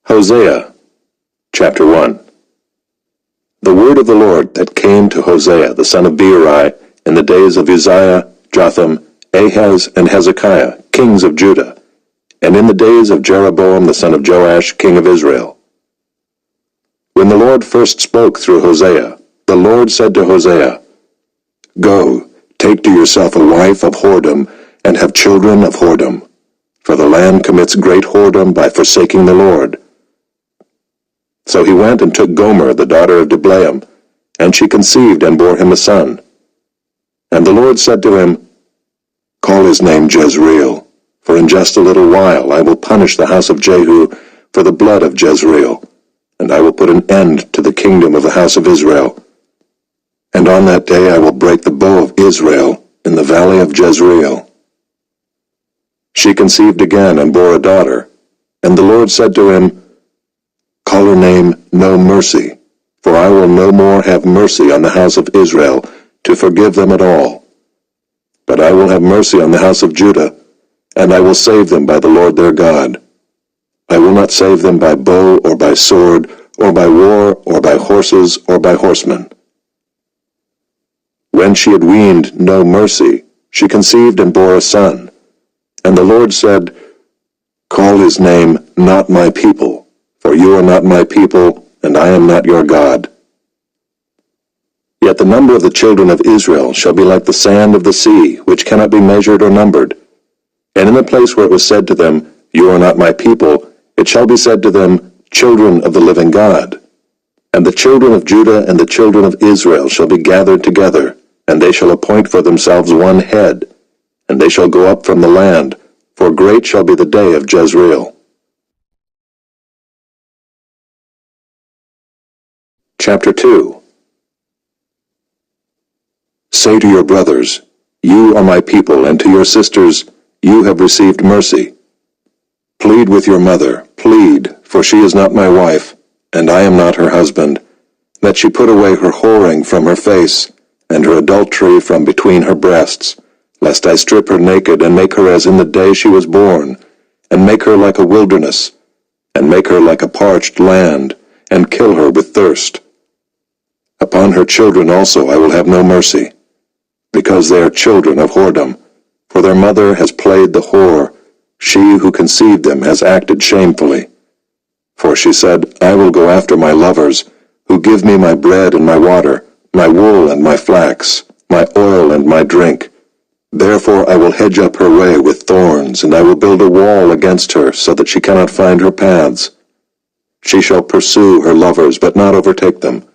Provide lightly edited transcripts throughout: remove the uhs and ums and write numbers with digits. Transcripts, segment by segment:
Hosea, chapter 1. The word of the Lord that came to Hosea the son of Beeri in the days of Uzziah, Jotham, Ahaz, and Hezekiah, kings of Judah, and in the days of Jeroboam the son of Joash, king of Israel. When the Lord first spoke through Hosea, the Lord said to Hosea, Go, take to yourself a wife of whoredom, and have children of whoredom, for the land commits great whoredom by forsaking the Lord. So he went and took Gomer the daughter of Diblaim, and she conceived and bore him a son. And the Lord said to him, Call his name Jezreel, for in just a little while I will punish the house of Jehu for the blood of Jezreel, and I will put an end to the kingdom of the house of Israel. And on that day I will break the bow of Israel in the valley of Jezreel. She conceived again and bore a daughter, and the Lord said to him, Call her name No Mercy, for I will no more have mercy on the house of Israel to forgive them at all. But I will have mercy on the house of Judah, and I will save them by the Lord their God. I will not save them by bow or by sword, or by war, or by horses, or by horsemen. When she had weaned No Mercy, she conceived and bore a son. And the Lord said, Call his name Not My People, for you are not my people, and I am not your God. Yet the number of the children of Israel shall be like the sand of the sea, which cannot be measured or numbered. And in the place where it was said to them, You are not my people, it shall be said to them, Children of the living God. And the children of Judah and the children of Israel shall be gathered together, and they shall appoint for themselves one head, and they shall go up from the land, for great shall be the day of Jezreel. Chapter 2. Say to your brothers, You are my people, and to your sisters, You have received mercy. Plead with your mother, plead, for she is not my wife, and I am not her husband, that she put away her whoring from her face, and her adultery from between her breasts, lest I strip her naked, and make her as in the day she was born, and make her like a wilderness, and make her like a parched land, and kill her with thirst. Upon her children also I will have no mercy, because they are children of whoredom, for their mother has played the whore, she who conceived them has acted shamefully. For she said, I will go after my lovers, who give me my bread and my water, my wool and my flax, my oil and my drink. Therefore I will hedge up her way with thorns, and I will build a wall against her, so that she cannot find her paths. She shall pursue her lovers, but not overtake them,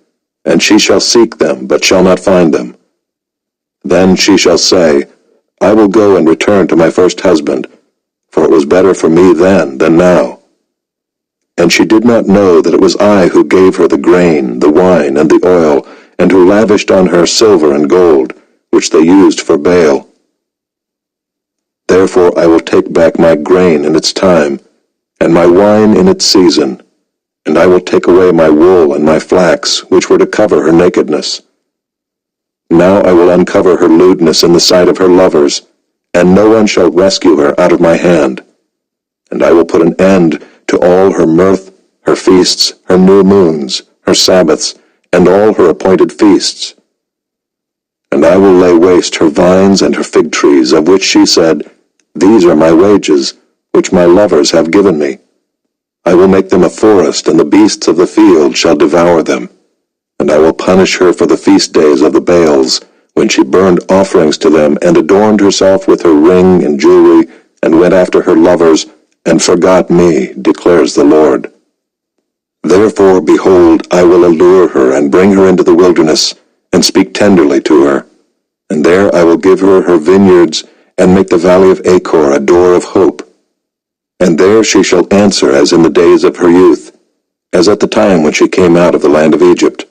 and she shall seek them, but shall not find them. Then she shall say, I will go and return to my first husband, for it was better for me then than now. And she did not know that it was I who gave her the grain, the wine, and the oil, and who lavished on her silver and gold, which they used for Baal. Therefore I will take back my grain in its time, and my wine in its season, and I will take away my wool and my flax, which were to cover her nakedness. Now I will uncover her lewdness in the sight of her lovers, and no one shall rescue her out of my hand. And I will put an end to all her mirth, her feasts, her new moons, her Sabbaths, and all her appointed feasts. And I will lay waste her vines and her fig trees, of which she said, These are my wages, which my lovers have given me. I will make them a forest, and the beasts of the field shall devour them. And I will punish her for the feast days of the Baals, when she burned offerings to them, and adorned herself with her ring and jewelry, and went after her lovers, and forgot me, declares the Lord. Therefore, behold, I will allure her, and bring her into the wilderness, and speak tenderly to her. And there I will give her her vineyards, and make the valley of Achor a door of hope. And there she shall answer as in the days of her youth, as at the time when she came out of the land of Egypt.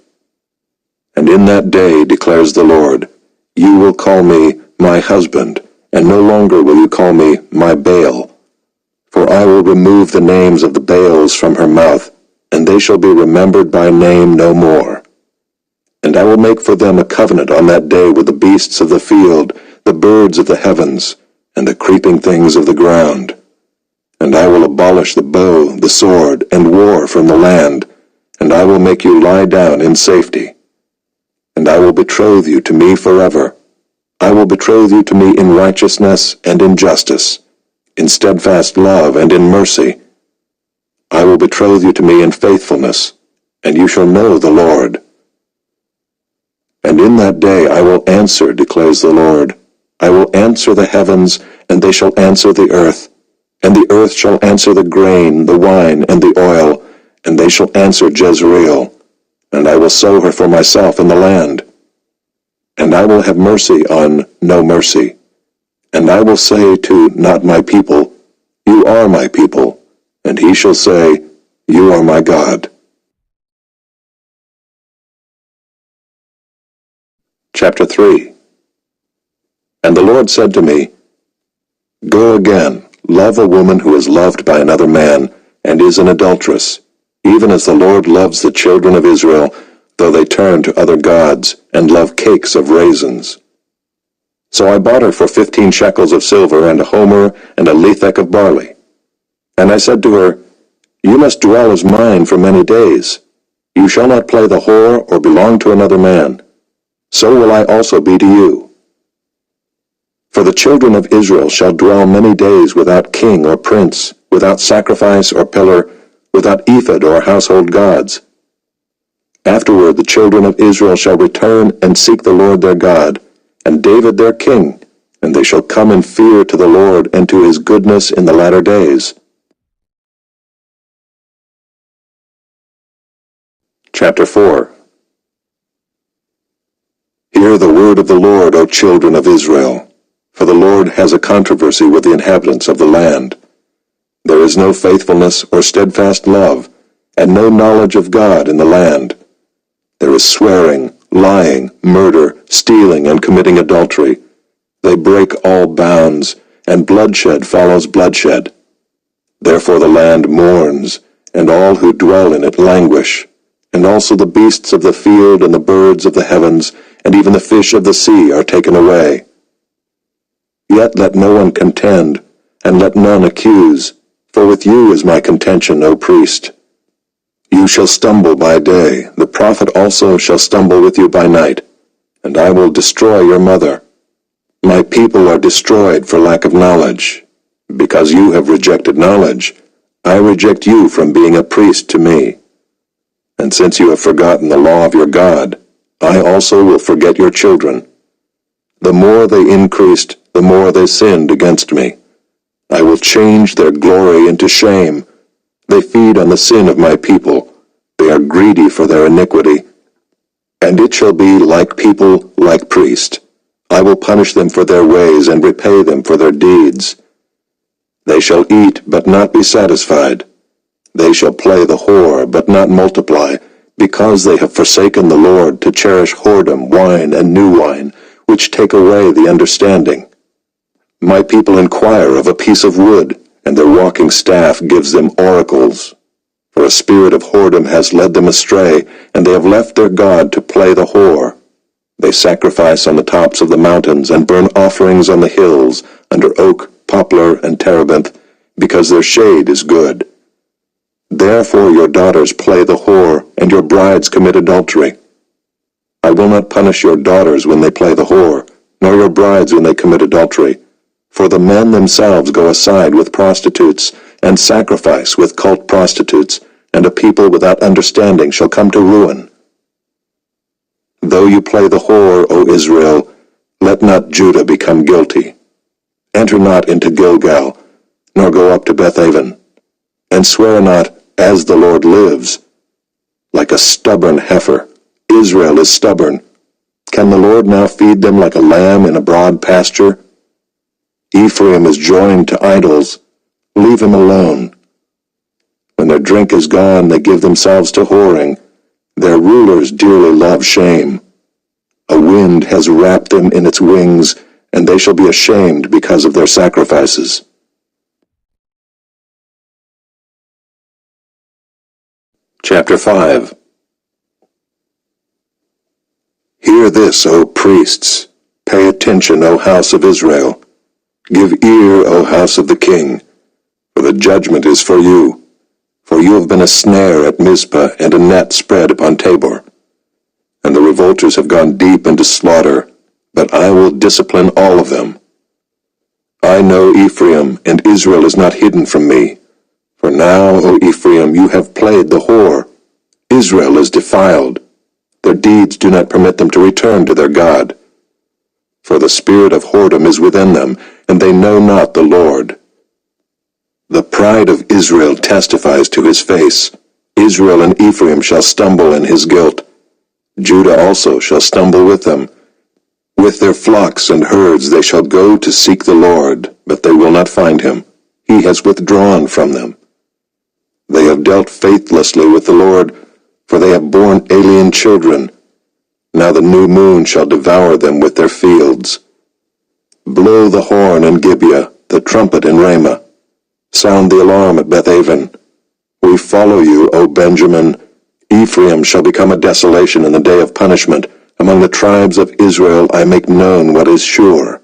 And in that day, declares the Lord, you will call me my husband, and no longer will you call me my Baal. For I will remove the names of the Baals from her mouth, and they shall be remembered by name no more. And I will make for them a covenant on that day with the beasts of the field, the birds of the heavens, and the creeping things of the ground. And I will abolish the bow, the sword, and war from the land, and I will make you lie down in safety. And I will betroth you to me forever. I will betroth you to me in righteousness and in justice, in steadfast love and in mercy. I will betroth you to me in faithfulness, and you shall know the Lord. And in that day I will answer, declares the Lord. I will answer the heavens, and they shall answer the earth. And the earth shall answer the grain, the wine, and the oil, and they shall answer Jezreel. And I will sow her for myself in the land. And I will have mercy on no mercy. And I will say to not my people, You are my people. And he shall say, You are my God. Chapter 3. And the Lord said to me, Go again, love a woman who is loved by another man, and is an adulteress, even as the Lord loves the children of Israel, though they turn to other gods, and love cakes of raisins. So I bought her for 15 shekels of silver, and a homer, and a lethek of barley. And I said to her, You must dwell as mine for many days. You shall not play the whore, or belong to another man. So will I also be to you. For the children of Israel shall dwell many days without king or prince, without sacrifice or pillar, without ephod or household gods. Afterward the children of Israel shall return and seek the Lord their God, and David their king, and they shall come in fear to the Lord and to his goodness in the latter days. Chapter 4. Hear the word of the Lord, O children of Israel. For the Lord has a controversy with the inhabitants of the land. There is no faithfulness or steadfast love, and no knowledge of God in the land. There is swearing, lying, murder, stealing, and committing adultery. They break all bounds, and bloodshed follows bloodshed. Therefore the land mourns, and all who dwell in it languish, and also the beasts of the field and the birds of the heavens, and even the fish of the sea are taken away. Yet let no one contend, and let none accuse, for with you is my contention, O priest. You shall stumble by day, the prophet also shall stumble with you by night, and I will destroy your mother. My people are destroyed for lack of knowledge. Because you have rejected knowledge, I reject you from being a priest to me. And since you have forgotten the law of your God, I also will forget your children. The more they increased, the more they sinned against me. I will change their glory into shame. They feed on the sin of my people. They are greedy for their iniquity. And it shall be like people, like priest. I will punish them for their ways and repay them for their deeds. They shall eat, but not be satisfied. They shall play the whore, but not multiply, because they have forsaken the Lord to cherish whoredom, wine, and new wine, which take away the understanding. My people inquire of a piece of wood, and their walking staff gives them oracles. For a spirit of whoredom has led them astray, and they have left their God to play the whore. They sacrifice on the tops of the mountains, and burn offerings on the hills, under oak, poplar, and terebinth, because their shade is good. Therefore your daughters play the whore, and your brides commit adultery. I will not punish your daughters when they play the whore, nor your brides when they commit adultery. For the men themselves go aside with prostitutes, and sacrifice with cult prostitutes, and a people without understanding shall come to ruin. Though you play the whore, O Israel, let not Judah become guilty. Enter not into Gilgal, nor go up to Bethaven, and swear not, as the Lord lives. Like a stubborn heifer, Israel is stubborn. Can the Lord now feed them like a lamb in a broad pasture? Ephraim is joined to idols. Leave him alone. When their drink is gone, they give themselves to whoring. Their rulers dearly love shame. A wind has wrapped them in its wings, and they shall be ashamed because of their sacrifices. Chapter 5. Hear this, O priests. Pay attention, O house of Israel. Give ear, O house of the king. For for the judgment is for you. For you have been a snare at Mizpah and a net spread upon Tabor. And the revolters have gone deep into slaughter, but I will discipline all of them. I know Ephraim, and Israel is not hidden from me. For now, O Ephraim, you have played the whore. Israel is defiled. Their deeds do not permit them to return to their God. For the spirit of whoredom is within them, and they know not the Lord. The pride of Israel testifies to his face. Israel and Ephraim shall stumble in his guilt. Judah also shall stumble with them. With their flocks and herds they shall go to seek the Lord, but they will not find him. He has withdrawn from them. They have dealt faithlessly with the Lord, for they have borne alien children. Now the new moon shall devour them with their fields. Blow the horn in Gibeah, the trumpet in Ramah. Sound the alarm at Bethaven. We follow you, O Benjamin. Ephraim shall become a desolation in the day of punishment. Among the tribes of Israel I make known what is sure.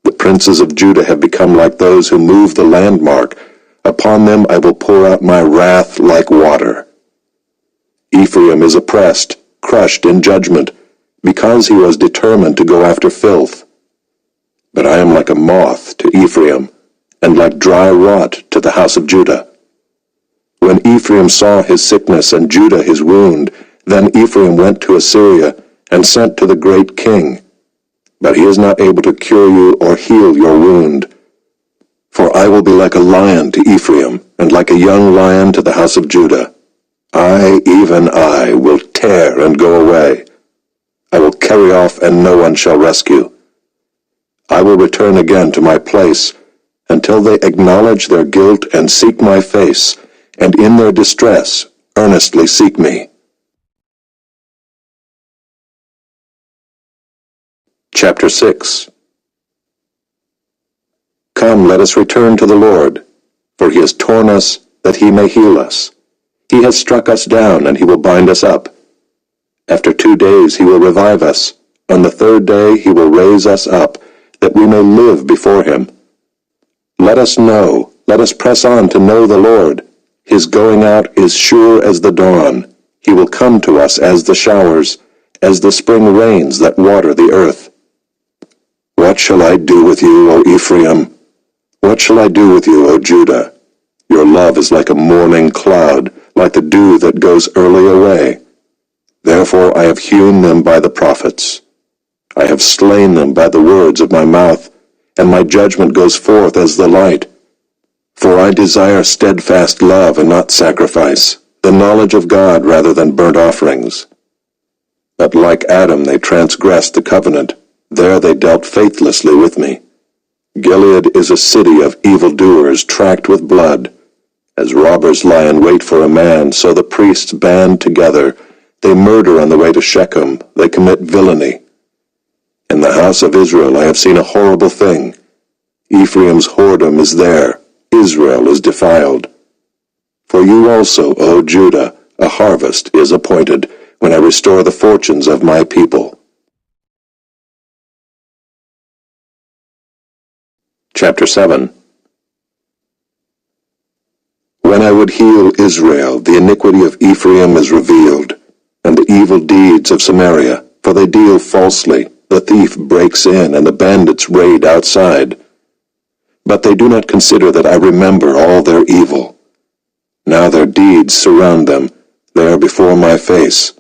The princes of Judah have become like those who move the landmark. Upon them I will pour out my wrath like water. Ephraim is oppressed, crushed in judgment, because he was determined to go after filth. But I am like a moth to Ephraim, and like dry rot to the house of Judah. When Ephraim saw his sickness and Judah his wound, then Ephraim went to Assyria and sent to the great king. But he is not able to cure you or heal your wound. For I will be like a lion to Ephraim, and like a young lion to the house of Judah. I, even I, will tear and go away. I will carry off, and no one shall rescue. I will return again to my place, until they acknowledge their guilt and seek my face, and in their distress earnestly seek me. Chapter 6. Come, let us return to the Lord, for he has torn us that he may heal us. He has struck us down, and he will bind us up. After 2 days he will revive us. On the 3rd day he will raise us up, that we may live before him. Let us know, let us press on to know the Lord. His going out is sure as the dawn. He will come to us as the showers, as the spring rains that water the earth. What shall I do with you, O Ephraim? What shall I do with you, O Judah? Your love is like a morning cloud, like the dew that goes early away. Therefore I have hewn them by the prophets. I have slain them by the words of my mouth, and my judgment goes forth as the light. For I desire steadfast love and not sacrifice, the knowledge of God rather than burnt offerings. But like Adam they transgressed the covenant. There they dealt faithlessly with me. Gilead is a city of evildoers tracked with blood. As robbers lie in wait for a man, so the priests band together. They murder on the way to Shechem. They commit villainy. In the house of Israel I have seen a horrible thing. Ephraim's whoredom is there. Israel is defiled. For you also, O Judah, a harvest is appointed, when I restore the fortunes of my people. Chapter 7. When I would heal Israel, the iniquity of Ephraim is revealed, and the evil deeds of Samaria, for they deal falsely. The thief breaks in, and the bandits raid outside. But they do not consider that I remember all their evil. Now their deeds surround them. They are before my face.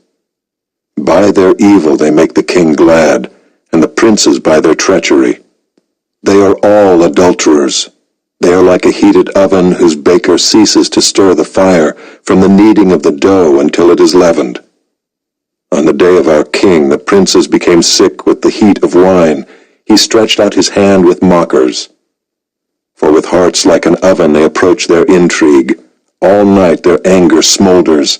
By their evil they make the king glad, and the princes by their treachery. They are all adulterers. They are like a heated oven whose baker ceases to stir the fire from the kneading of the dough until it is leavened. On the day of our king the princes became sick with the heat of wine. He stretched out his hand with mockers. For with hearts like an oven they approach their intrigue. All night their anger smolders.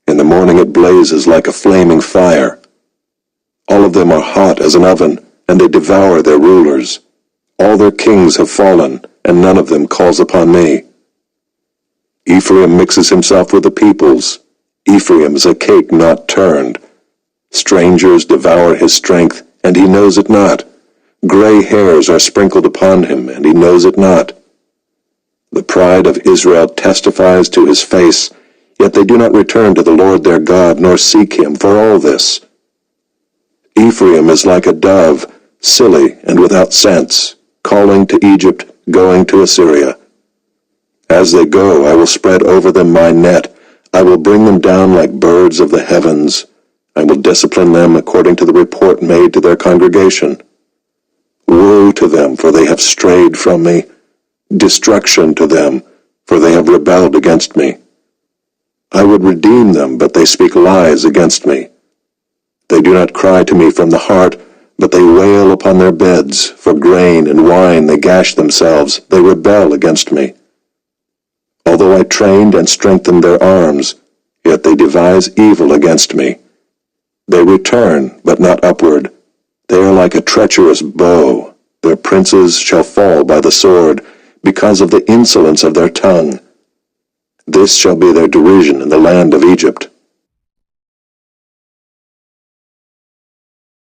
In the morning it blazes like a flaming fire. All of them are hot as an oven, and they devour their rulers. All their kings have fallen, and none of them calls upon me. Ephraim mixes himself with the peoples. Ephraim is a cake not turned. Strangers devour his strength, and he knows it not. Gray hairs are sprinkled upon him, and he knows it not. The pride of Israel testifies to his face, yet they do not return to the Lord their God, nor seek him for all this. Ephraim is like a dove, silly and without sense, calling to Egypt, going to Assyria. As they go, I will spread over them my net. I will bring them down like birds of the heavens. I will discipline them according to the report made to their congregation. Woe to them, for they have strayed from me. Destruction to them, for they have rebelled against me. I would redeem them, but they speak lies against me. They do not cry to me from the heart, but they wail upon their beds. For grain and wine they gash themselves. They rebel against me. Although I trained and strengthened their arms, yet they devise evil against me. They return, but not upward. They are like a treacherous bow. Their princes shall fall by the sword, because of the insolence of their tongue. This shall be their derision in the land of Egypt.